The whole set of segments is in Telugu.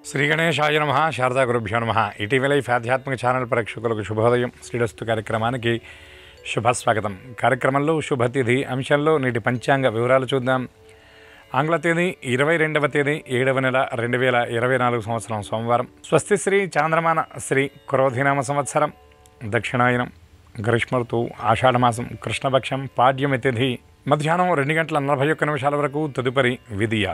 శ్రీ గణేశాయ నమః. శారదా గురుభ్యో నమః. ఇటీవల ఈ ఆధ్యాత్మిక ఛానల్ ప్రేక్షకులకు శుభోదయం. శ్రీరస్తు కార్యక్రమానికి శుభస్వాగతం. కార్యక్రమంలో శుభతిథి అంశంలో నేటి పంచాంగ వివరాలు చూద్దాం. ఆంగ్ల తేదీ 22వ తేదీ 7వ నెల 2024 సంవత్సరం సోమవారం. స్వస్తి శ్రీ చాంద్రమాన శ్రీ క్రోధినామ సంవత్సరం, దక్షిణాయనం, గ్రీష్మ ఋతువు, ఆషాఢమాసం, కృష్ణపక్షం, పాడ్యమి తిథి మధ్యాహ్నం 2:41 వరకు. తదుపరి విదియ.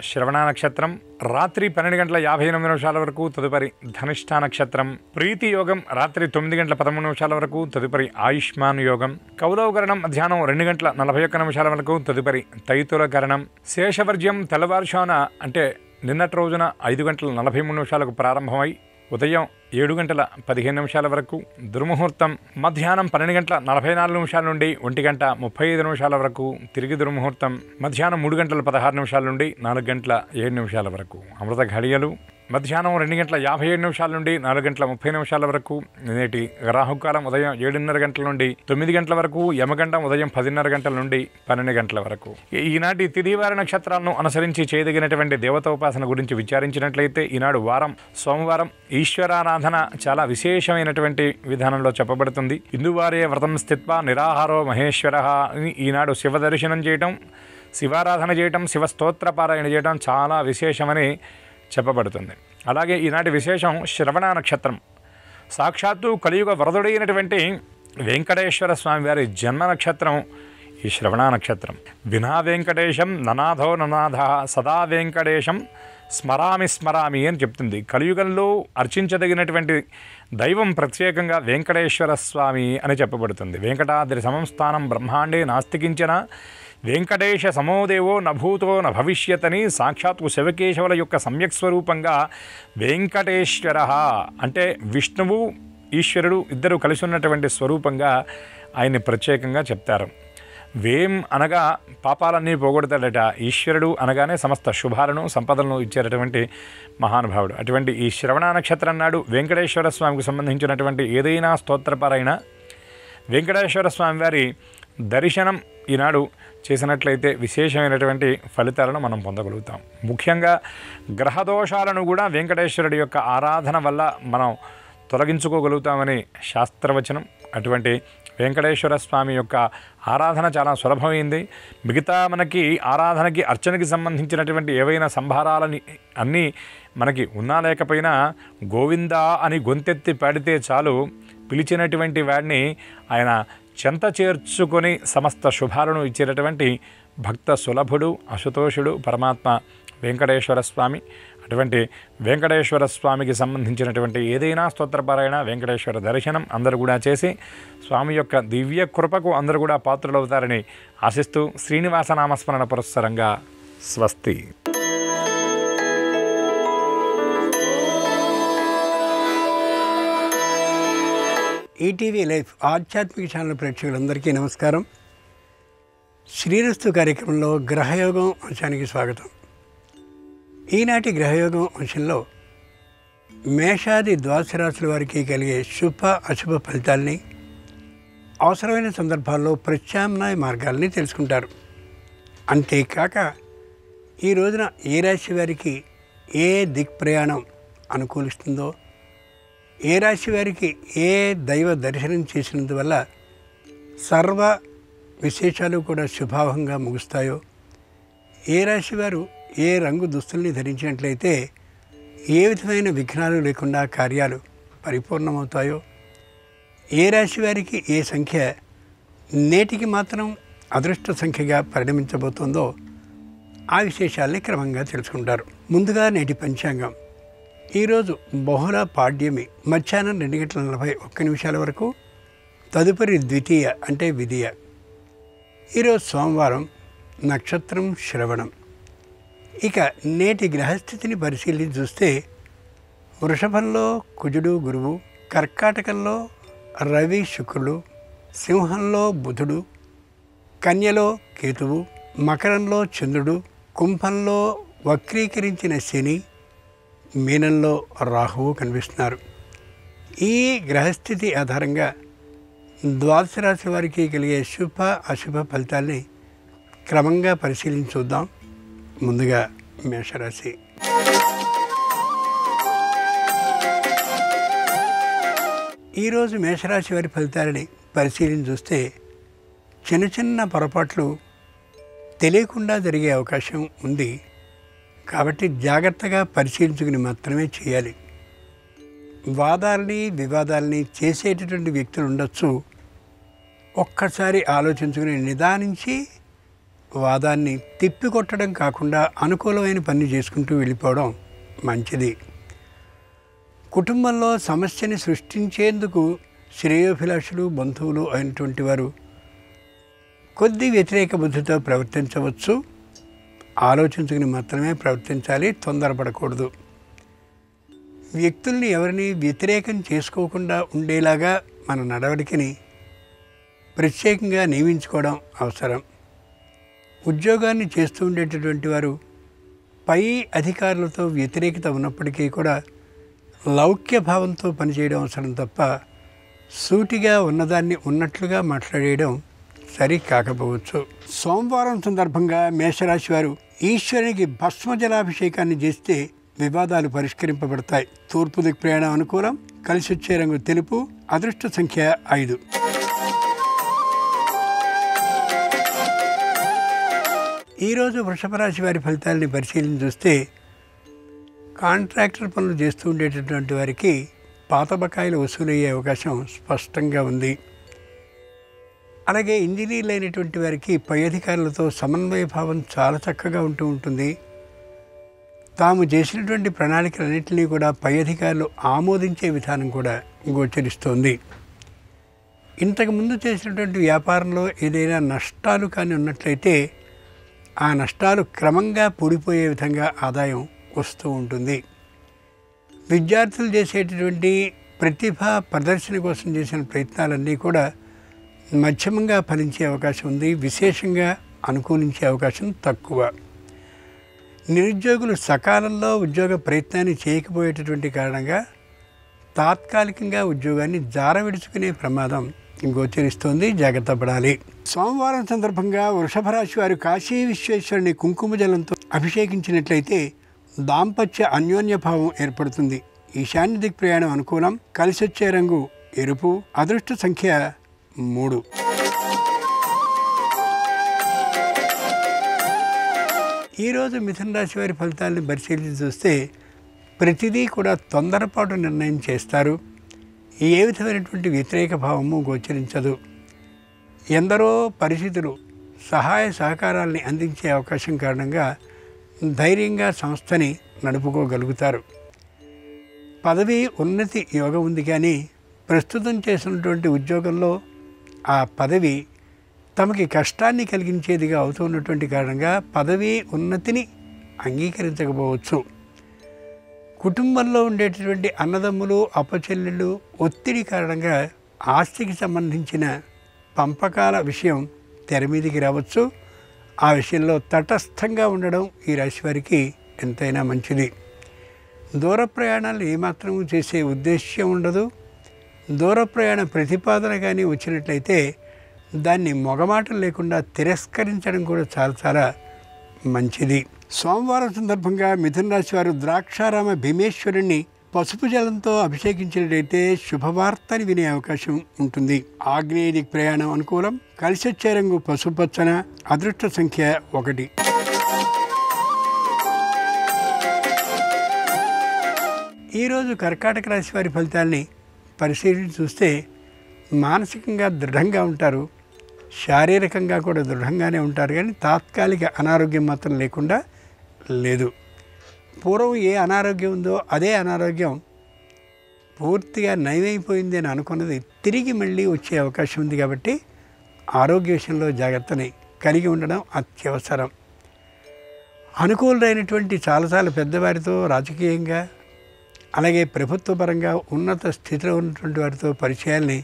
శ్రవణ నక్షత్రం రాత్రి 12:58 వరకు. తదుపరి ధనిష్ఠా నక్షత్రం. ప్రీతి యోగం రాత్రి 9:13 వరకు. తదుపరి ఆయుష్మాన్ యోగం. కౌలవకరణం మధ్యాహ్నం 2:41 వరకు. తదుపరి తైతుల కరణం. శేషవర్జ్యం తెల్లవారుషాన అంటే నిన్నటి రోజున 5:43 ప్రారంభమై ఉదయం 7:15 వరకు. దుర్ముహూర్తం మధ్యాహ్నం 12:44 నుండి 1:35 వరకు. తిరిగి దుర్ముహూర్తం మధ్యాహ్నం 3:16 నుండి 4:07 వరకు. అమృత ఘడియలు మధ్యాహ్నం 2:57 నుండి 4:30 వరకు. నేటి రాహుకాలం ఉదయం 7:30 నుండి 9 వరకు. యమగండం ఉదయం 10:30 నుండి 12 వరకు. ఈనాటి తిథివార నక్షత్రాలను అనుసరించి చేయదగినటువంటి దేవతోపాసన గురించి విచారించినట్లయితే ఈనాడు వారం సోమవారం. ఈశ్వరారాధన చాలా విశేషమైనటువంటి విధానంలో చెప్పబడుతుంది. ఇందువారే వ్రతం స్థిత్వా నిరాహారో మహేశ్వర అని ఈనాడు శివ దర్శనం చేయటం, శివారాధన చేయటం, శివస్తోత్ర పారాయణ చేయటం చాలా విశేషమని చెప్పబడుతుంది. అలాగే ఈనాటి విశేషం శ్రవణ నక్షత్రం. సాక్షాత్తు కలియుగ వరదుడైనటువంటి వెంకటేశ్వర స్వామి వారి జన్మ నక్షత్రం ఈ శ్రవణ నక్షత్రం. వినా వెంకటేశం ననాథో ననాథ సదా వెంకటేశం స్మరామి స్మరామి అని చెప్తుంది. కలియుగంలో అర్చించదగినటువంటి దైవం ప్రత్యేకంగా వెంకటేశ్వర స్వామి అని చెప్పబడుతుంది. వెంకటాద్రి సమం స్థానం బ్రహ్మాండే నాస్తికించిన వెంకటేశ సమోదేవో నభూతో నభవిష్యతని సాక్షాత్తు శివకేశవుల యొక్క సమ్యక్ స్వరూపంగా వెంకటేశ్వర అంటే విష్ణువు ఈశ్వరుడు ఇద్దరు కలిసి ఉన్నటువంటి స్వరూపంగా ఆయన్ని ప్రత్యేకంగా చెప్తారు. వేం అనగా పాపాలన్నీ పోగొడతాడట. ఈశ్వరుడు అనగానే సమస్త శుభాలను సంపదలను ఇచ్చేటటువంటి మహానుభావుడు. అటువంటి ఈ శ్రవణ నక్షత్రం నాడు వెంకటేశ్వర స్వామికి సంబంధించినటువంటి ఏదైనా స్తోత్రపారాయణ, వెంకటేశ్వర స్వామి వారి దర్శనం ఈనాడు చేసినట్లయితే విశేషమైనటువంటి ఫలితాలను మనం పొందగలుగుతాం. ముఖ్యంగా గ్రహదోషాలను కూడా వెంకటేశ్వరుడి యొక్క ఆరాధన వల్ల మనం తొలగించుకోగలుగుతామని శాస్త్రవచనం. అటువంటి వెంకటేశ్వర స్వామి యొక్క ఆరాధన చాలా సులభమైంది. మిగతా మనకి ఆరాధనకి అర్చనకి సంబంధించినటువంటి ఏవైనా సంభారాలని అన్నీ మనకి ఉన్నా లేకపోయినా గోవిందా అని గొంతెత్తి పాడితే చాలు, పిలిచినటువంటి వాడిని ఆయన చెంత చేర్చుకొని సమస్త శుభాలను ఇచ్చేటటువంటి భక్త సులభుడు అశుతోషుడు పరమాత్మ వెంకటేశ్వర స్వామి. అటువంటి వెంకటేశ్వర స్వామికి సంబంధించినటువంటి ఏదైనా స్తోత్రపారాయణ, వెంకటేశ్వర దర్శనం అందరూ కూడా చేసి స్వామి యొక్క దివ్య కృపకు అందరూ కూడా పాత్రులవుతారని ఆశిస్తూ శ్రీనివాస నామస్మరణ పురస్సరంగా స్వస్తి. ఈటీవీ లైఫ్ ఆధ్యాత్మిక ఛానల్ ప్రేక్షకులందరికీ నమస్కారం. శ్రీరస్తు కార్యక్రమంలో గ్రహయోగం అంశానికి స్వాగతం. ఈనాటి గ్రహయోగం అంశంలో మేషాది ద్వాదశ రాశుల వారికి కలిగే శుభ అశుభ ఫలితాలని, అవసరమైన సందర్భాల్లో ప్రత్యామ్నాయ మార్గాల్ని తెలుసుకుంటారు. అంతేకాక ఈ రోజున ఏ రాశి వారికి ఏ దిక్ప్రయాణం అనుకూలిస్తుందో, ఏ రాశి వారికి ఏ దైవ దర్శనం చేసినందువల్ల సర్వ విశేషాలు కూడా శుభావంగా ముగుస్తాయో, ఏ రాశి వారు ఏ రంగు దుస్తుల్ని ధరించినట్లయితే ఏ విధమైన విఘ్నాలు లేకుండా కార్యాలు పరిపూర్ణమవుతాయో, ఏ రాశి వారికి ఏ సంఖ్య నేటికి మాత్రం అదృష్ట సంఖ్యగా పరిణమించబోతోందో ఆ విశేషాల్ని క్రమంగా తెలుసుకుంటారు. ముందుగా నేటి పంచాంగం. ఈరోజు బహుళ పాడ్యమి మధ్యాహ్నం 2:41 వరకు. తదుపరి ద్వితీయ అంటే విదియ. ఈరోజు సోమవారం, నక్షత్రం శ్రవణం. ఇక నేటి గ్రహస్థితిని పరిశీలించి చూస్తే వృషభంలో కుజుడు గురువు, కర్కాటకంలో రవి శుక్రుడు, సింహంలో బుధుడు, కన్యలో కేతువు, మకరంలో చంద్రుడు, కుంభంలో వక్రీకరించిన శని, మీనంలో రాహువు కనిపిస్తున్నారు. ఈ గ్రహస్థితి ఆధారంగా ద్వాదశ రాశి వారికి కలిగే శుభ అశుభ ఫలితాల్ని క్రమంగా పరిశీలించి చూద్దాం. ముందుగా మేషరాశి. ఈరోజు మేషరాశి వారి ఫలితాలని పరిశీలించి చూస్తే చిన్న చిన్న పొరపాట్లు తెలియకుండా జరిగే అవకాశం ఉంది. కాబట్టి జాగ్రత్తగా పరిశీలించుకుని మాత్రమే చేయాలి. వాదాలని వివాదాలని చేసేటటువంటి వ్యక్తులు ఉండొచ్చు. ఒక్కసారి ఆలోచించుకుని నిదానించి వాదాన్ని తిప్పికొట్టడం కాకుండా అనుకూలమైన పని చేసుకుంటూ వెళ్ళిపోవడం మంచిది. కుటుంబంలో సమస్యని సృష్టించేందుకు శ్రేయోభిలాషులు బంధువులు అయినటువంటి వారు కొద్ది వ్యతిరేక బుద్ధితో ప్రవర్తించవచ్చు. ఆలోచించుకుని మాత్రమే ప్రవర్తించాలి, తొందరపడకూడదు. వ్యక్తుల్ని ఎవరిని వ్యతిరేకం చేసుకోకుండా ఉండేలాగా మన నడవడికని ప్రత్యేకంగా నియమించుకోవడం అవసరం. ఉద్యోగాన్ని చేస్తూ ఉండేటటువంటి వారు పై అధికారులతో వ్యతిరేకత ఉన్నప్పటికీ కూడా లౌక్య భావంతో పనిచేయడం అవసరం తప్ప సూటిగా ఉన్నదాన్ని ఉన్నట్లుగా మాట్లాడేయడం సరి కాకపోవచ్చు. సోమవారం సందర్భంగా మేషరాశి వారు ఈశ్వరునికి భస్మజలాభిషేకాన్ని చేస్తే వివాదాలు పరిష్కరింపబడతాయి. తూర్పు దిక్కు ప్రయాణం అనుకూలం. కలిసి వచ్చే రంగు తెలుపు. అదృష్ట సంఖ్య 5. ఈరోజు వృషభ రాశి వారి ఫలితాలని పరిశీలించి చూస్తే కాంట్రాక్టర్ పనులు చేస్తూ ఉండేటటువంటి వారికి పాత బకాయిలు వసూలయ్యే అవకాశం స్పష్టంగా ఉంది. అలాగే ఇంజనీర్లు అయినటువంటి వారికి పై అధికారులతో సమన్వయ భావం చాలా చక్కగా ఉంటూ ఉంటుంది. తాము చేసినటువంటి ప్రణాళికలన్నింటినీ కూడా పై అధికారులు ఆమోదించే విధానం కూడా గోచరిస్తోంది. ఇంతకుముందు చేసినటువంటి వ్యాపారంలో ఏదైనా నష్టాలు కానీ ఉన్నట్లయితే ఆ నష్టాలు క్రమంగా పూడిపోయే విధంగా ఆదాయం వస్తూ ఉంటుంది. విద్యార్థులు చేసేటటువంటి ప్రతిభా ప్రదర్శన కోసం చేసిన ప్రయత్నాలన్నీ కూడా మధ్యమంగా ఫలించే అవకాశం ఉంది. విశేషంగా అనుకూలించే అవకాశం తక్కువ. నిరుద్యోగులు సకాలంలో ఉద్యోగ ప్రయత్నాన్ని చేయకపోయేటటువంటి కారణంగా తాత్కాలికంగా ఉద్యోగాన్ని జారవిడుచుకునే ప్రమాదం గోచరిస్తోంది. జాగ్రత్త పడాలి. సోమవారం సందర్భంగా వృషభ రాశి వారు కాశీ విశ్వేశ్వరుని కుంకుమ జలంతో అభిషేకించినట్లయితే దాంపత్య అన్యోన్యభావం ఏర్పడుతుంది. ఈశాన్య దిక్ ప్రయాణం అనుకూలం. కలిసొచ్చే రంగు ఎరుపు. అదృష్ట సంఖ్య 3. ఈరోజు మిథున రాశి వారి ఫలితాలను పరిశీలించి చూస్తే ప్రతిదీ కూడా తొందరపాటు నిర్ణయం చేస్తారు. ఏ విధమైనటువంటి వ్యతిరేక భావము గోచరించదు. ఎందరో పరిస్థితులు సహాయ సహకారాలని అందించే అవకాశం కారణంగా ధైర్యంగా సంస్థని నడుపుకోగలుగుతారు. పదవి ఉన్నతి యోగం ఉంది, కానీ ప్రస్తుతం చేసినటువంటి ఉద్యోగంలో ఆ పదవి తమకి కష్టాన్ని కలిగించేదిగా అవుతున్నటువంటి కారణంగా పదవి ఉన్నతిని అంగీకరించకపోవచ్చు. కుటుంబంలో ఉండేటటువంటి అన్నదమ్ములు అప్పచెల్లెళ్ళు ఒత్తిడి కారణంగా ఆస్తికి సంబంధించిన పంపకాల విషయం తెర మీదికి రావచ్చు. ఆ విషయంలో తటస్థంగా ఉండడం ఈ రాశి వారికి ఎంతైనా మంచిది. దూర ప్రయాణాలు ఏమాత్రము చేసే ఉద్దేశ్యం ఉండదు. దూర ప్రయాణ ప్రతిపాదన కానీ వచ్చినట్లయితే దాన్ని మొగమాటం లేకుండా తిరస్కరించడం కూడా చాలా మంచిది. సోమవారం సందర్భంగా మిథున రాశి వారు ద్రాక్షారామ భీమేశ్వరుణ్ణి పసుపు జలంతో అభిషేకించినట్లయితే శుభవార్తని వినే అవకాశం ఉంటుంది. ఆగ్నేయ దిక్ ప్రయాణం అనుకూలం. కలిసొచ్చే రంగు పసుపచ్చన. అదృష్ట సంఖ్య 1. ఈరోజు కర్కాటక రాశి వారి ఫలితాల్ని పరిశీలించి చూస్తే మానసికంగా దృఢంగా ఉంటారు. శారీరకంగా కూడా దృఢంగానే ఉంటారు, కానీ తాత్కాలిక అనారోగ్యం మాత్రం లేకుండా లేదు. పూర్వం ఏ అనారోగ్యం ఉందో అదే అనారోగ్యం పూర్తిగా నయమైపోయింది అని అనుకున్నది తిరిగి మళ్ళీ వచ్చే అవకాశం ఉంది. కాబట్టి ఆరోగ్య విషయంలో జాగ్రత్తని కలిగి ఉండడం అత్యవసరం. అనుకూలమైనటువంటి చాలా పెద్దవారితో రాజకీయంగా అలాగే ప్రభుత్వపరంగా ఉన్నత స్థితిలో ఉన్నటువంటి వారితో పరిచయాల్ని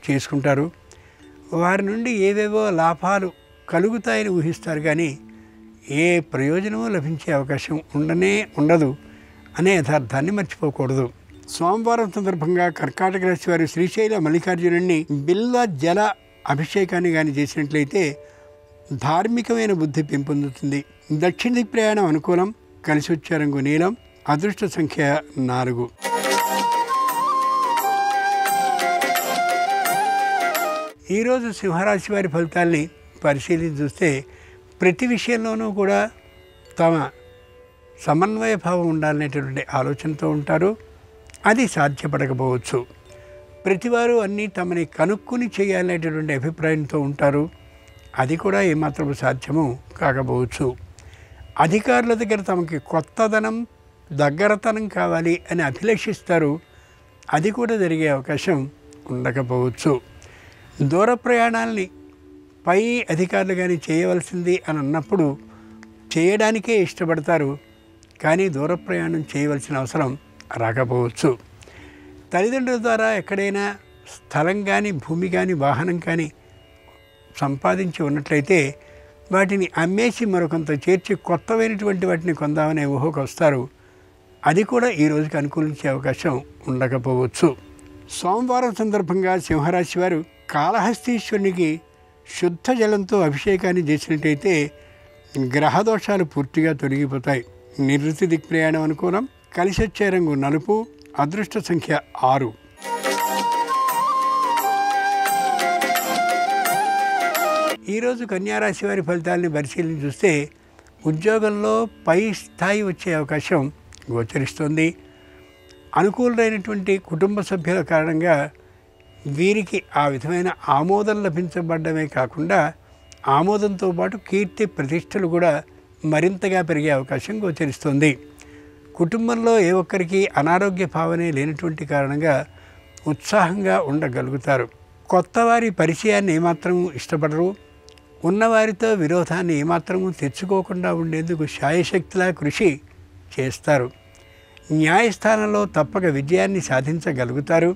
చేసుకుంటారు. వారి నుండి ఏవేవో లాభాలు కలుగుతాయని ఊహిస్తారు, కానీ ఏ ప్రయోజనమూ లభించే అవకాశం ఉండదు అనే యథార్థాన్ని మర్చిపోకూడదు. సోమవారం సందర్భంగా కర్కాటక రాశి వారు శ్రీశైల మల్లికార్జునుడిని బిల్వ జల అభిషేకాన్ని కానీ చేసినట్లయితే ధార్మికమైన బుద్ధి పెంపొందుతుంది. దక్షిణ దిక్ ప్రయాణం అనుకూలం. కలిసి వచ్చే రంగు నీలం. అదృష్ట సంఖ్య 4. ఈరోజు సింహరాశి వారి ఫలితాల్ని పరిశీలించి చూస్తే ప్రతి విషయంలోనూ కూడా తమ సమన్వయ భావం ఉండాలనేటటువంటి ఆలోచనతో ఉంటారు. అది సాధ్యపడకపోవచ్చు. ప్రతివారు అన్నీ తమని కనుక్కుని చేయాలనేటటువంటి అభిప్రాయంతో ఉంటారు. అది కూడా ఏమాత్రం సాధ్యము కాకపోవచ్చు. అధికారుల దగ్గర తమకి కొత్తదనం, దగ్గరతనం కావాలి అని అభిలషిస్తారు. అది కూడా జరిగే అవకాశం ఉండకపోవచ్చు. దూర ప్రయాణాలని పై అధికారులు కానీ చేయవలసింది అని అన్నప్పుడు చేయడానికే ఇష్టపడతారు. కానీ దూర ప్రయాణం చేయవలసిన అవసరం రాకపోవచ్చు. తల్లిదండ్రుల ద్వారా ఎక్కడైనా స్థలం కానీ, భూమి కానీ, వాహనం కానీ సంపాదించి ఉన్నట్లయితే వాటిని అమ్మేసి మరొకంత చేర్చి కొత్తవైనటువంటి వాటిని కొందామనే ఊహకు వస్తారు. అది కూడా ఈ రోజుకి అనుకూలించే అవకాశం ఉండకపోవచ్చు. సోమవారం సందర్భంగా సింహరాశి వారు కాళహస్తీశ్వరునికి శుద్ధ జలంతో అభిషేకాన్ని చేసినట్టయితే గ్రహదోషాలు పూర్తిగా తొలగిపోతాయి. నివృత్తి దిక్ప్రయాణం అనుకూలం. కలిసి వచ్చే రంగు నలుపు. అదృష్ట సంఖ్య 6. ఈరోజు కన్యారాశి వారి ఫలితాలని పరిశీలించి చూస్తే ఉద్యోగంలో పై స్థాయి వచ్చే అవకాశం గోచరిస్తుంది. అనుకూలమైనటువంటి కుటుంబ సభ్యుల కారణంగా వీరికి ఆ విధమైన ఆమోదం లభించబడమే కాకుండా ఆమోదంతో పాటు కీర్తి ప్రతిష్టలు కూడా మరింతగా పెరిగే అవకాశం గోచరిస్తుంది. కుటుంబంలో ఏ ఒక్కరికి అనారోగ్య భావనే లేనటువంటి కారణంగా ఉత్సాహంగా ఉండగలుగుతారు. కొత్త వారి పరిచయాన్ని ఏమాత్రము ఇష్టపడరు. ఉన్నవారితో విరోధాన్ని ఏమాత్రము తెచ్చుకోకుండా ఉండేందుకు శాయశక్తిలా కృషి చేస్తారు. న్యాయస్థానంలో తప్పక విజయాన్ని సాధించగలుగుతారు.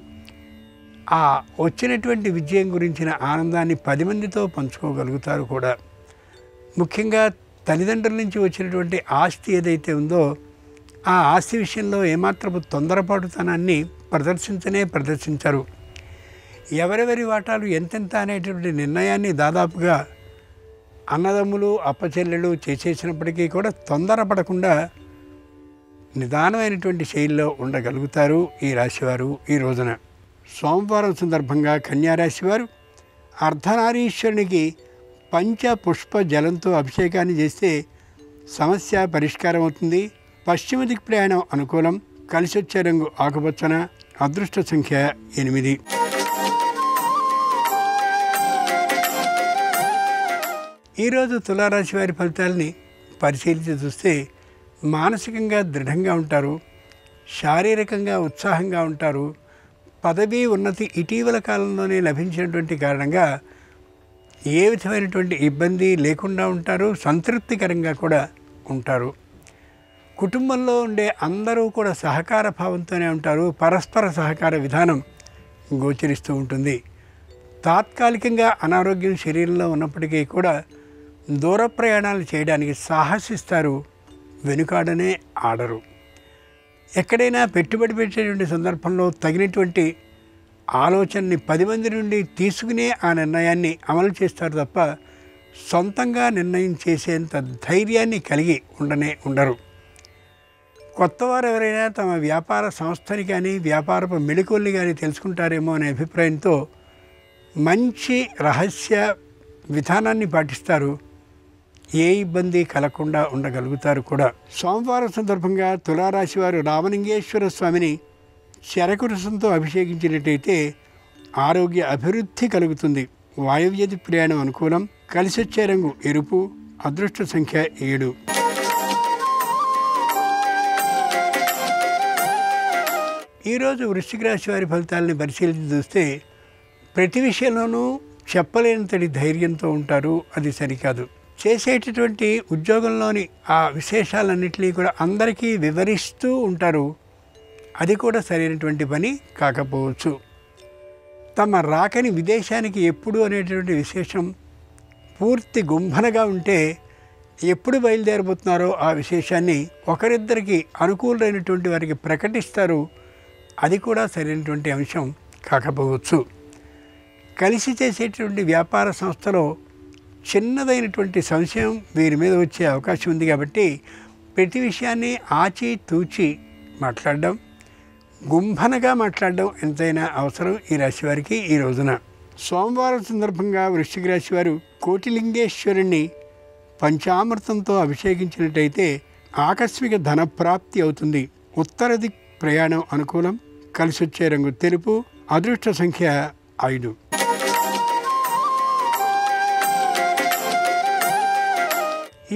ఆ వచ్చినటువంటి విజయం గురించిన ఆనందాన్ని 10 మందితో పంచుకోగలుగుతారు కూడా. ముఖ్యంగా తల్లిదండ్రుల నుంచి వచ్చినటువంటి ఆస్తి ఏదైతే ఉందో ఆ ఆస్తి విషయంలో ఏమాత్రపు తొందరపాటుతనాన్ని ప్రదర్శించరు. ఎవరెవరి వాటాలు ఎంతెంత అనేటువంటి నిర్ణయాన్ని దాదాపుగా అన్నదమ్ములు, అప్పచెల్లెలు చేసేసినప్పటికీ కూడా తొందరపడకుండా నిదానమైనటువంటి శైలిలో ఉండగలుగుతారు ఈ రాశివారు ఈ రోజున. సోమవారం సందర్భంగా కన్యారాశి వారు అర్ధనారీశ్వరునికి పంచపుష్ప జలంతో అభిషేకాన్ని చేస్తే సమస్య పరిష్కారం అవుతుంది. పశ్చిమ దిక్ ప్రయాణం అనుకూలం. కలిసి వచ్చే రంగు ఆకుపచ్చన. అదృష్ట సంఖ్య 8. ఈరోజు తులారాశి వారి ఫలితాలని పరిశీలించి చూస్తే మానసికంగా దృఢంగా ఉంటారు. శారీరకంగా ఉత్సాహంగా ఉంటారు. పదవీ ఉన్నతి ఇటీవల కాలంలోనే లభించినటువంటి కారణంగా ఏ విధమైనటువంటి ఇబ్బంది లేకుండా ఉంటారు. సంతృప్తికరంగా కూడా ఉంటారు. కుటుంబంలో ఉండే అందరూ కూడా సహకార భావంతోనే ఉంటారు. పరస్పర సహకార విధానం గోచరిస్తూ ఉంటుంది. తాత్కాలికంగా అనారోగ్యం శరీరంలో ఉన్నప్పటికీ కూడా దూర ప్రయాణాలు చేయడానికి సాహసిస్తారు. వెనుకాడనే ఆడరు. ఎక్కడైనా పెట్టుబడి పెట్టేటువంటి సందర్భంలో తగినటువంటి ఆలోచనని 10 మంది నుండి తీసుకునే ఆ నిర్ణయాన్ని అమలు చేస్తారు తప్ప సొంతంగా నిర్ణయం చేసేంత ధైర్యాన్ని కలిగి ఉండరు. కొత్తవారు ఎవరైనా తమ వ్యాపార సంస్థని కానీ వ్యాపారపు మెళకువల్ని కానీ తెలుసుకుంటారేమో అనే అభిప్రాయంతో మంచి రహస్య విధానాన్ని పాటిస్తారు. ఏ ఇబ్బంది కలగకుండా ఉండగలుగుతారు కూడా. సోమవారం సందర్భంగా తులారాశి వారు రామలింగేశ్వర స్వామిని శరకురసంతో అభిషేకించినట్టయితే ఆరోగ్య అభివృద్ధి కలుగుతుంది. వాయువ్యది ప్రయాణం అనుకూలం. కలిసి వచ్చే రంగు ఎరుపు. అదృష్ట సంఖ్య 7. ఈరోజు వృశ్చిక రాశి వారి ఫలితాలని పరిశీలించి చూస్తే ప్రతి విషయంలోనూ చెప్పలేనంతటి ధైర్యంతో ఉంటారు. అది సరికాదు. చేసేటటువంటి ఉద్యోగంలోని ఆ విశేషాలన్నింటినీ కూడా అందరికీ వివరిస్తూ ఉంటారు. అది కూడా సరైనటువంటి పని కాకపోవచ్చు. తమ రాకని విదేశానికి ఎప్పుడు అనేటువంటి విశేషం పూర్తి గుంభనగా ఉంటే ఎప్పుడు బయలుదేరబోతున్నారో ఆ విశేషాన్ని ఒకరిద్దరికి అనుకూలమైనటువంటి వారికి ప్రకటిస్తారు. అది కూడా సరైనటువంటి అంశం కాకపోవచ్చు. కలిసి చేసేటువంటి వ్యాపార సంస్థలో చిన్నదైనటువంటి సంశయం వీరి మీద వచ్చే అవకాశం ఉంది. కాబట్టి ప్రతి విషయాన్ని ఆచి తూచి మాట్లాడడం, గుంభనగా మాట్లాడడం ఎంతైనా అవసరం ఈ రాశి వారికి ఈ రోజున. సోమవారం సందర్భంగా వృశ్చిక రాశి వారు కోటిలింగేశ్వరుణ్ణి పంచామృతంతో అభిషేకించినట్టయితే ఆకస్మిక ధనప్రాప్తి అవుతుంది. ఉత్తర దిక్ ప్రయాణం అనుకూలం. కలిసొచ్చే రంగు తెలుపు. అదృష్ట సంఖ్య 5.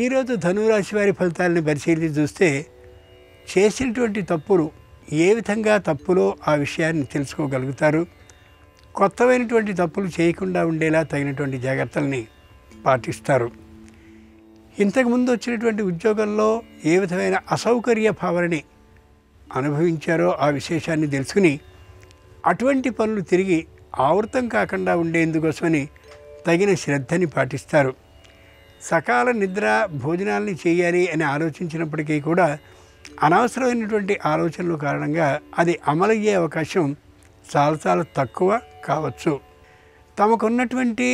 ఈరోజు ధనురాశి వారి ఫలితాలను పరిశీలించి చూస్తే చేసినటువంటి తప్పులు ఏ విధంగా తప్పులో ఆ విషయాన్ని తెలుసుకోగలుగుతారు. కొత్తమైనటువంటి తప్పులు చేయకుండా ఉండేలా తగినటువంటి జాగ్రత్తల్ని పాటిస్తారు. ఇంతకుముందు వచ్చినటువంటి ఉద్యోగంలో ఏ విధమైన అసౌకర్య భావనని అనుభవించారో ఆ విశేషాన్ని తెలుసుకుని అటువంటి పనులు తిరిగి ఆవృతం కాకుండా ఉండేందుకోసమని తగిన శ్రద్ధని పాటిస్తారు. సకాల నిద్ర భోజనాలని చేయాలి అని ఆలోచించినప్పటికీ కూడా అనవసరమైనటువంటి ఆలోచనల కారణంగా అది అమలయ్యే అవకాశం చాలా తక్కువ కావచ్చు. తమకున్నటువంటి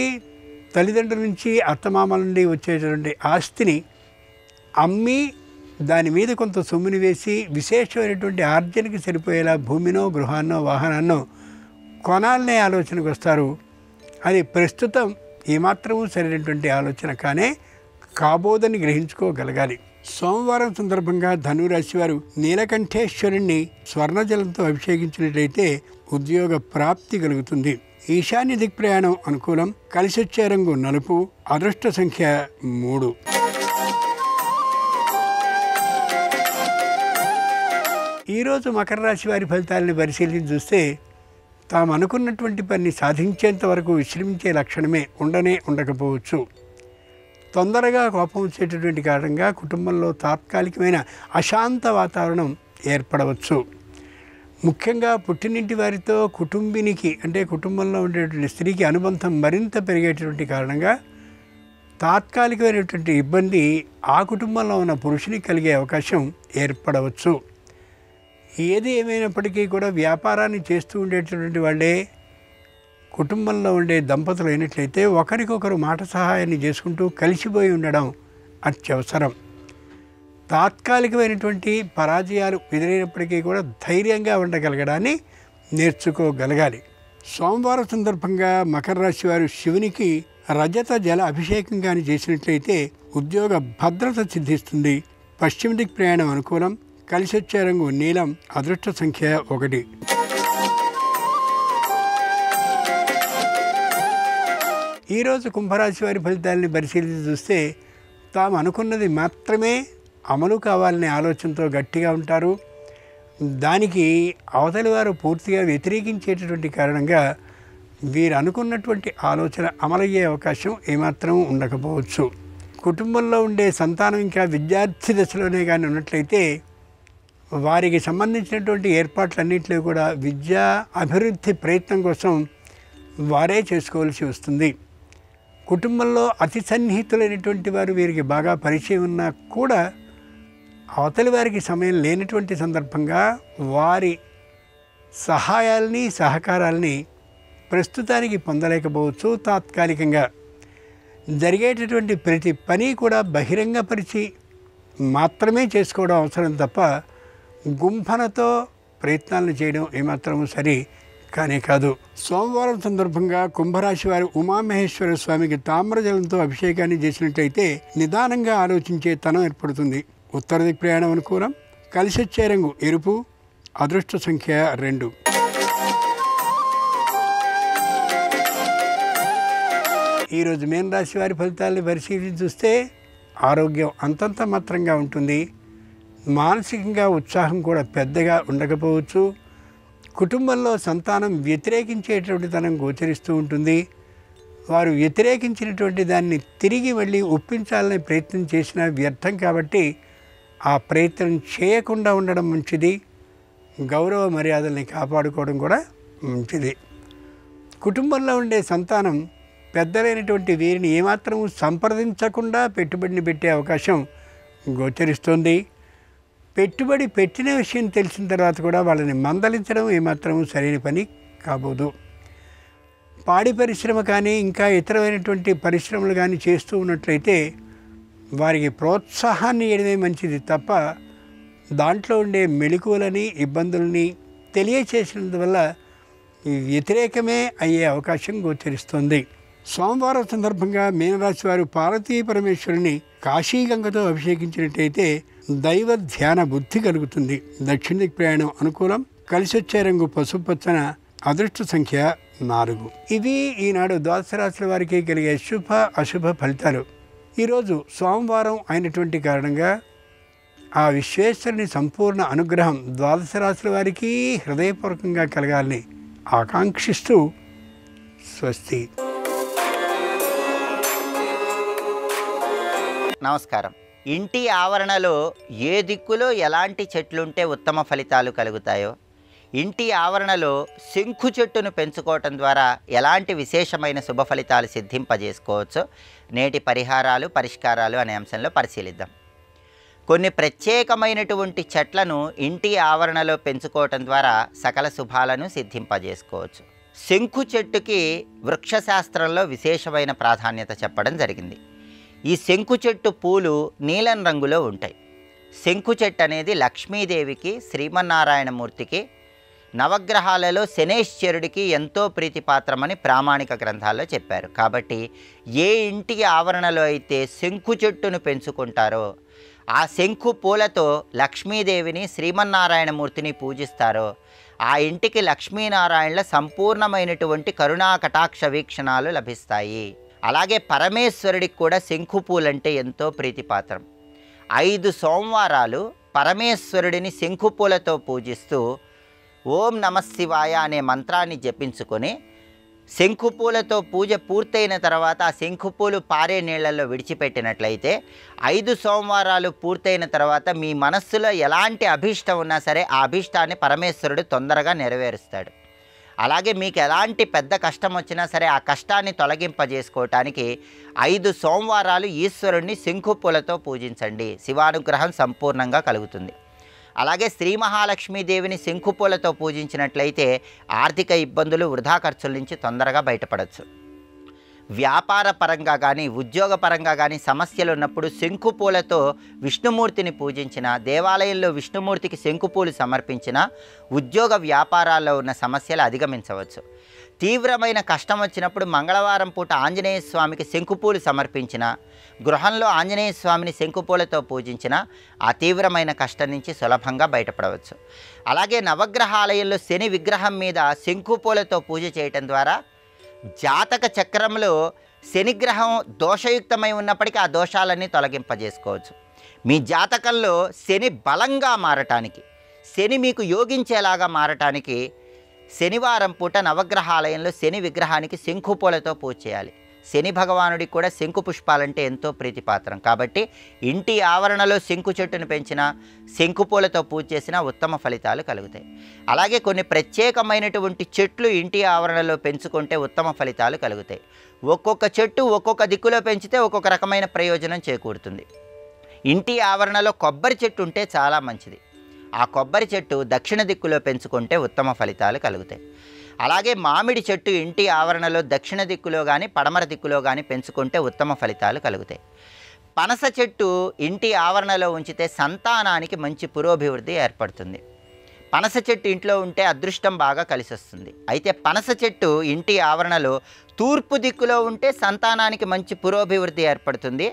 తల్లిదండ్రుల నుంచి అత్తమామల నుండి వచ్చేటువంటి ఆస్తిని అమ్మి దాని మీద కొంత సొమ్ముని వేసి విశేషమైనటువంటి ఆర్జనకి సరిపోయేలా భూమినో గృహాన్నో వాహనాన్నో కొనాలనే ఆలోచనకు వస్తారు. అది ప్రస్తుతం ఏమాత్రమూ సరైనటువంటి ఆలోచన కానే కాబోదని గ్రహించుకోగలగాలి. సోమవారం సందర్భంగా ధనురాశి వారు నీలకంఠేశ్వరుణ్ణి స్వర్ణజలంతో అభిషేకించినట్లయితే ఉద్యోగ ప్రాప్తి కలుగుతుంది. ఈశాన్య దిక్ ప్రయాణం అనుకూలం. కలిసొచ్చే రంగు నలుపు. అదృష్ట సంఖ్య 3. ఈరోజు మకర రాశి వారి ఫలితాలను పరిశీలించి చూస్తే తాము అనుకున్నటువంటి పని సాధించేంత వరకు విశ్రమించే లక్షణమే ఉండకపోవచ్చు. తొందరగా కోపం వచ్చేటటువంటి కారణంగా కుటుంబంలో తాత్కాలికమైన అశాంత వాతావరణం ఏర్పడవచ్చు. ముఖ్యంగా పుట్టినింటి వారితో కుటుంబినికి అంటే కుటుంబంలో ఉండేటువంటి స్త్రీకి అనుబంధం మరింత పెరిగేటటువంటి కారణంగా తాత్కాలికమైనటువంటి ఇబ్బంది ఆ కుటుంబంలో ఉన్న పురుషునికి కలిగే అవకాశం ఏర్పడవచ్చు. ఏది ఏమైనప్పటికీ కూడా వ్యాపారాన్ని చేస్తూ ఉండేటటువంటి వాళ్ళే కుటుంబంలో ఉండే దంపతులు అయినట్లయితే ఒకరికొకరు మాట సహాయాన్ని చేసుకుంటూ కలిసిపోయి ఉండడం అత్యవసరం. తాత్కాలికమైనటువంటి పరాజయాలు ఎదురైనప్పటికీ కూడా ధైర్యంగా ఉండగలగడాన్ని నేర్చుకోగలగాలి. సోమవారం సందర్భంగా మకర రాశి వారు శివునికి రజత జల అభిషేకం కానీ చేసినట్లయితే ఉద్యోగ భద్రత సిద్ధిస్తుంది. పశ్చిమ దిక్ ప్రయాణం అనుకూలం. కలిసొచ్చే రంగు నీలం. అదృష్ట సంఖ్య 1. ఈరోజు కుంభరాశి వారి ఫలితాలని పరిశీలించి చూస్తే తాము అనుకున్నది మాత్రమే అమలు కావాలనే ఆలోచనతో గట్టిగా ఉంటారు. దానికి అవతలి వారు పూర్తిగా వ్యతిరేకించేటటువంటి కారణంగా వీరు అనుకున్నటువంటి ఆలోచన అమలయ్యే అవకాశం ఏమాత్రం ఉండకపోవచ్చు. కుటుంబంలో ఉండే సంతానం ఇంకా విద్యార్థి దశలోనే కానీ ఉన్నట్లయితే వారికి సంబంధించినటువంటి ఏర్పాట్లన్నింటిలో కూడా విద్యా అభివృద్ధి ప్రయత్నం కోసం వారే చేసుకోవాల్సి వస్తుంది. కుటుంబంలో అతి సన్నిహితులైనటువంటి వారు వీరికి బాగా పరిచయం ఉన్నా కూడా అవతలి వారికి సమయం లేనటువంటి సందర్భంగా వారి సహాయాల్ని సహకారాల్ని ప్రస్తుతానికి పొందలేకపోవచ్చు. తాత్కాలికంగా జరిగేటటువంటి ప్రతి పని కూడా బహిరంగపరిచి మాత్రమే చేసుకోవడం అవసరం తప్ప గుంఫనతో ప్రయత్నాలను చేయడం ఏమాత్రమూ సరి కానే కాదు. సోమవారం సందర్భంగా కుంభరాశి వారు ఉమామహేశ్వర స్వామికి తామ్రజలంతో అభిషేకాన్ని చేసినట్లయితే నిదానంగా ఆలోచించే తనం ఏర్పడుతుంది. ఉత్తర దిక్ ప్రయాణం అనుకూలం. కలిసొచ్చే రంగు ఎరుపు. అదృష్ట సంఖ్య 2. ఈరోజు మీన రాశి వారి ఫలితాలను పరిశీలించి చూస్తే ఆరోగ్యం అంతంత మాత్రంగా ఉంటుంది. మానసికంగా ఉత్సాహం కూడా పెద్దగా ఉండకపోవచ్చు. కుటుంబంలో సంతానం వ్యతిరేకించేటువంటి తనం గోచరిస్తూ ఉంటుంది. వారు వ్యతిరేకించినటువంటి దాన్ని తిరిగి మళ్ళీ ఒప్పించాలనే ప్రయత్నం చేసినా వ్యర్థం కాబట్టి ఆ ప్రయత్నం చేయకుండా ఉండడం మంచిది. గౌరవ మర్యాదల్ని కాపాడుకోవడం కూడా మంచిది. కుటుంబంలో ఉండే సంతానం పెద్దలైనటువంటి వీరిని ఏమాత్రము సంప్రదించకుండా పెట్టుబడిని పెట్టే అవకాశం గోచరిస్తుంది. పెట్టుబడి పెట్టిన విషయం తెలిసిన తర్వాత కూడా వాళ్ళని మందలించడం ఏమాత్రము సరైన పని కాబోదు. పాడి పరిశ్రమ కానీ ఇంకా ఇతరమైనటువంటి పరిశ్రమలు కానీ చేస్తూ ఉన్నట్లయితే వారికి ప్రోత్సాహాన్ని ఇవ్వడమే మంచిది తప్ప దాంట్లో ఉండే మెళకువలని ఇబ్బందులని తెలియచేసినందువల్ల వ్యతిరేకమే అయ్యే అవకాశం గోచరిస్తుంది. సోమవారం సందర్భంగా మీనరాశి వారు పార్వతీ పరమేశ్వరుని కాశీగంగతో అభిషేకించినట్టయితే దైవ ధ్యాన బుద్ధి కలుగుతుంది. దక్షిణ దిక్ ప్రయాణం అనుకూలం. కలిసొచ్చే రంగు పసుపు పచ్చన. అదృష్ట సంఖ్య 4. ఇవి ఈనాడు ద్వాదశ రాశుల వారికి కలిగే శుభ అశుభ ఫలితాలు. ఈరోజు సోమవారం అయినటువంటి కారణంగా ఆ విశ్వేశ్వరుని సంపూర్ణ అనుగ్రహం ద్వాదశ రాశుల వారికి హృదయపూర్వకంగా కలగాలని ఆకాంక్షిస్తూ స్వస్తి. నమస్కారం. ఇంటి ఆవరణలో ఏ దిక్కులో ఎలాంటి చెట్లుంటే ఉత్తమ ఫలితాలు కలుగుతాయో, ఇంటి ఆవరణలో శంకు చెట్టును పెంచుకోవటం ద్వారా ఎలాంటి విశేషమైన శుభ ఫలితాలు సిద్ధింపజేసుకోవచ్చో నేటి పరిష్కారాలు అనే అంశంలో పరిశీలిద్దాం. కొన్ని ప్రత్యేకమైనటువంటి చెట్లను ఇంటి ఆవరణలో పెంచుకోవటం ద్వారా సకల శుభాలను సిద్ధింపజేసుకోవచ్చు. శంకు చెట్టుకి వృక్షశాస్త్రంలో విశేషమైన ప్రాధాన్యత చెప్పడం జరిగింది. ఈ శంకు చెట్టు పూలు నీలం రంగులో ఉంటాయి. శంకు చెట్టు అనేది లక్ష్మీదేవికి, శ్రీమన్నారాయణమూర్తికి, నవగ్రహాలలో శనేశ్వరుడికి ఎంతో ప్రీతిపాత్రమని ప్రామాణిక గ్రంథాల్లో చెప్పారు. కాబట్టి ఏ ఇంటి ఆవరణలో అయితే శంకు చెట్టును పెంచుకుంటారో, ఆ శంకు పూలతో లక్ష్మీదేవిని, శ్రీమన్నారాయణమూర్తిని పూజిస్తారో, ఆ ఇంటికి లక్ష్మీనారాయణల సంపూర్ణమైనటువంటి కరుణా కటాక్ష వీక్షణాలు లభిస్తాయి. అలాగే పరమేశ్వరుడికి కూడా శంకు పూలంటే ఎంతో ప్రీతిపాత్రం. 5 సోమవారాలు పరమేశ్వరుడిని శంకు పూలతో పూజిస్తూ ఓం నమఃశివాయ అనే మంత్రాన్ని జపించుకొని శంకు పూలతో పూజ పూర్తయిన తర్వాత ఆ శంకు పూలు పారే నీళ్లలో విడిచిపెట్టినట్లయితే 5 సోమవారాలు పూర్తయిన తర్వాత మీ మనస్సులో ఎలాంటి అభీష్టం ఉన్నా సరే ఆ అభీష్టాన్ని పరమేశ్వరుడు తొందరగా నెరవేరుస్తాడు. అలాగే మీకు ఎలాంటి పెద్ద కష్టం వచ్చినా సరే ఆ కష్టాన్ని తొలగింపజేసుకోవటానికి 5 సోమవారాలు ఈశ్వరుణ్ణి శంకు పూలతో పూజించండి. శివానుగ్రహం సంపూర్ణంగా కలుగుతుంది. అలాగే శ్రీ మహాలక్ష్మీదేవిని శంకు పూలతో పూజించినట్లయితే ఆర్థిక ఇబ్బందులు, వృధా ఖర్చుల నుంచి తొందరగా బయటపడవచ్చు. వ్యాపార పరంగా కానీ ఉద్యోగపరంగా కానీ సమస్యలు ఉన్నప్పుడు శంకు పూలతో విష్ణుమూర్తిని పూజించిన, దేవాలయంలో విష్ణుమూర్తికి శంకు పూలు సమర్పించిన ఉద్యోగ వ్యాపారాల్లో ఉన్న సమస్యలు అధిగమించవచ్చు. తీవ్రమైన కష్టం వచ్చినప్పుడు మంగళవారం పూట ఆంజనేయ స్వామికి శంకుపూలు సమర్పించిన, గృహంలో ఆంజనేయ స్వామిని శంకుపూలతో పూజించిన ఆ తీవ్రమైన కష్టం నుంచి సులభంగా బయటపడవచ్చు. అలాగే నవగ్రహాలయంలో శని విగ్రహం మీద శంకుపూలతో పూజ చేయటం ద్వారా జాతక చక్రంలో శనిగ్రహం దోషయుక్తమై ఉన్నప్పటికీ ఆ దోషాలన్నీ తొలగింపజేసుకోవచ్చు. మీ జాతకంలో శని బలంగా మారటానికి, శని మీకు యోగించేలాగా మారటానికి శనివారం పూట నవగ్రహాలయంలో శని విగ్రహానికి శంకుపూలతో పూజ చేయాలి. శని భగవానుడికి కూడా శంకు పుష్పాలంటే ఎంతో ప్రీతిపాత్రం. కాబట్టి ఇంటి ఆవరణలో శంకు చెట్టును పెంచినా, శంకుపూలతో పూజ చేసినా ఉత్తమ ఫలితాలు కలుగుతాయి. అలాగే కొన్ని ప్రత్యేకమైనటువంటి చెట్లు ఇంటి ఆవరణలో పెంచుకుంటే ఉత్తమ ఫలితాలు కలుగుతాయి. ఒక్కొక్క చెట్టు ఒక్కొక్క దిక్కులో పెంచితే ఒక్కొక్క రకమైన ప్రయోజనం చేకూరుతుంది. ఇంటి ఆవరణలో కొబ్బరి చెట్టు ఉంటే చాలా మంచిది. ఆ కొబ్బరి చెట్టు దక్షిణ దిక్కులో పెంచుకుంటే ఉత్తమ ఫలితాలు కలుగుతాయి. అలాగే మామిడి చెట్టు ఇంటి ఆవరణలో దక్షిణ దిక్కులో కానీ పడమర దిక్కులో కానీ పెంచుకుంటే ఉత్తమ ఫలితాలు కలుగుతాయి. పనస చెట్టు ఇంటి ఆవరణలో ఉంచితే సంతానానికి మంచి పురోభివృద్ధి ఏర్పడుతుంది. పనస చెట్టు ఇంట్లో ఉంటే అదృష్టం బాగా కలిసి వస్తుంది. అయితే పనస చెట్టు ఇంటి ఆవరణలో తూర్పు దిక్కులో ఉంటే సంతానానికి మంచి పురోభివృద్ధి ఏర్పడుతుంది.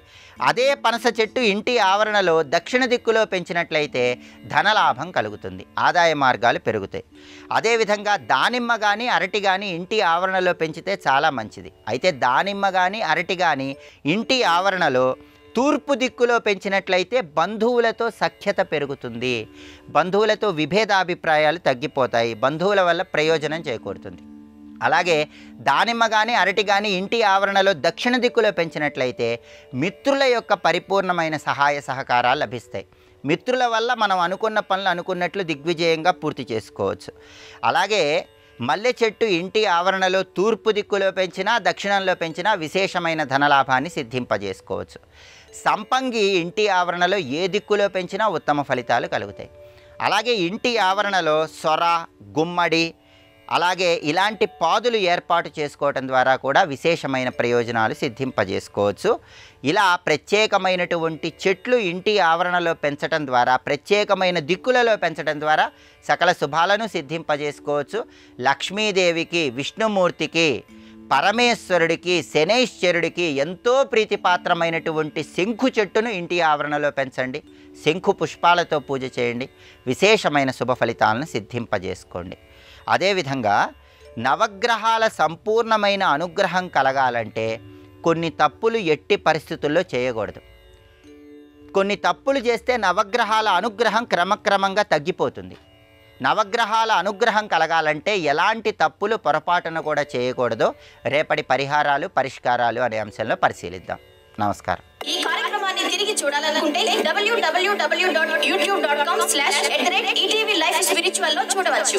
అదే పనస చెట్టు ఇంటి ఆవరణలో దక్షిణ దిక్కులో పెంచినట్లయితే ధనలాభం కలుగుతుంది, ఆదాయ మార్గాలు పెరుగుతాయి. అదేవిధంగా దానిమ్మ కానీ అరటి కానీ ఇంటి ఆవరణలో పెంచితే చాలా మంచిది. అయితే దానిమ్మ కానీ అరటి కానీ ఇంటి ఆవరణలో తూర్పు దిక్కులో పెంచినట్లయితే బంధువులతో సఖ్యత పెరుగుతుంది, బంధువులతో విభేదాభిప్రాయాలు తగ్గిపోతాయి, బంధువుల వల్ల ప్రయోజనం చేకూరుతుంది. అలాగే దానిమ్మ కానీ అరటి కానీ ఇంటి ఆవరణలో దక్షిణ దిక్కులో పెంచినట్లయితే మిత్రుల యొక్క పరిపూర్ణమైన సహాయ సహకారాలు లభిస్తాయి. మిత్రుల వల్ల మనం అనుకున్న పనులు అనుకున్నట్లు దిగ్విజయంగా పూర్తి చేసుకోవచ్చు. అలాగే మల్లె చెట్టు ఇంటి ఆవరణలో తూర్పు దిక్కులో పెంచినా దక్షిణంలో పెంచినా విశేషమైన ధనలాభాన్ని సిద్ధింపజేసుకోవచ్చు. సంపంగి ఇంటి ఆవరణలో ఏ దిక్కులో పెంచినా ఉత్తమ ఫలితాలు కలుగుతాయి. అలాగే ఇంటి ఆవరణలో సొర, గుమ్మడి, అలాగే ఇలాంటి పాదులు ఏర్పాటు చేసుకోవటం ద్వారా కూడా విశేషమైన ప్రయోజనాలు సిద్ధింపజేసుకోవచ్చు. ఇలా ప్రత్యేకమైనటువంటి చెట్లు ఇంటి ఆవరణలో పెంచడం ద్వారా, ప్రత్యేకమైన దిక్కులలో పెంచడం ద్వారా సకల శుభాలను సిద్ధింపజేసుకోవచ్చు. లక్ష్మీదేవికి, విష్ణుమూర్తికి, పరమేశ్వరుడికి, శనైశ్వరుడికి ఎంతో ప్రీతిపాత్రమైనటువంటి శంఖు చెట్టును ఇంటి ఆవరణలో పెంచండి. శంఖు పుష్పాలతో పూజ చేయండి. విశేషమైన శుభ ఫలితాలను సిద్ధింపజేసుకోండి. అదేవిధంగా నవగ్రహాల సంపూర్ణమైన అనుగ్రహం కలగాలంటే కొన్ని తప్పులు ఎట్టి పరిస్థితుల్లో చేయకూడదు. కొన్ని తప్పులు చేస్తే నవగ్రహాల అనుగ్రహం క్రమక్రమంగా తగ్గిపోతుంది. నవగ్రహాల అనుగ్రహం కలగాలంటే ఎలాంటి తప్పులు పొరపాటున కూడా చేయకూడదు. రేపటి పరిహారాలు, పరిష్కారాలు అనే అంశంలో పరిశీలిద్దాం. నమస్కారం. ఈ కార్యక్రమాన్ని తిరిగి చూడాలనుకుంటే www.youtube.com/ETV Life Spiritual లో చూడవచ్చు.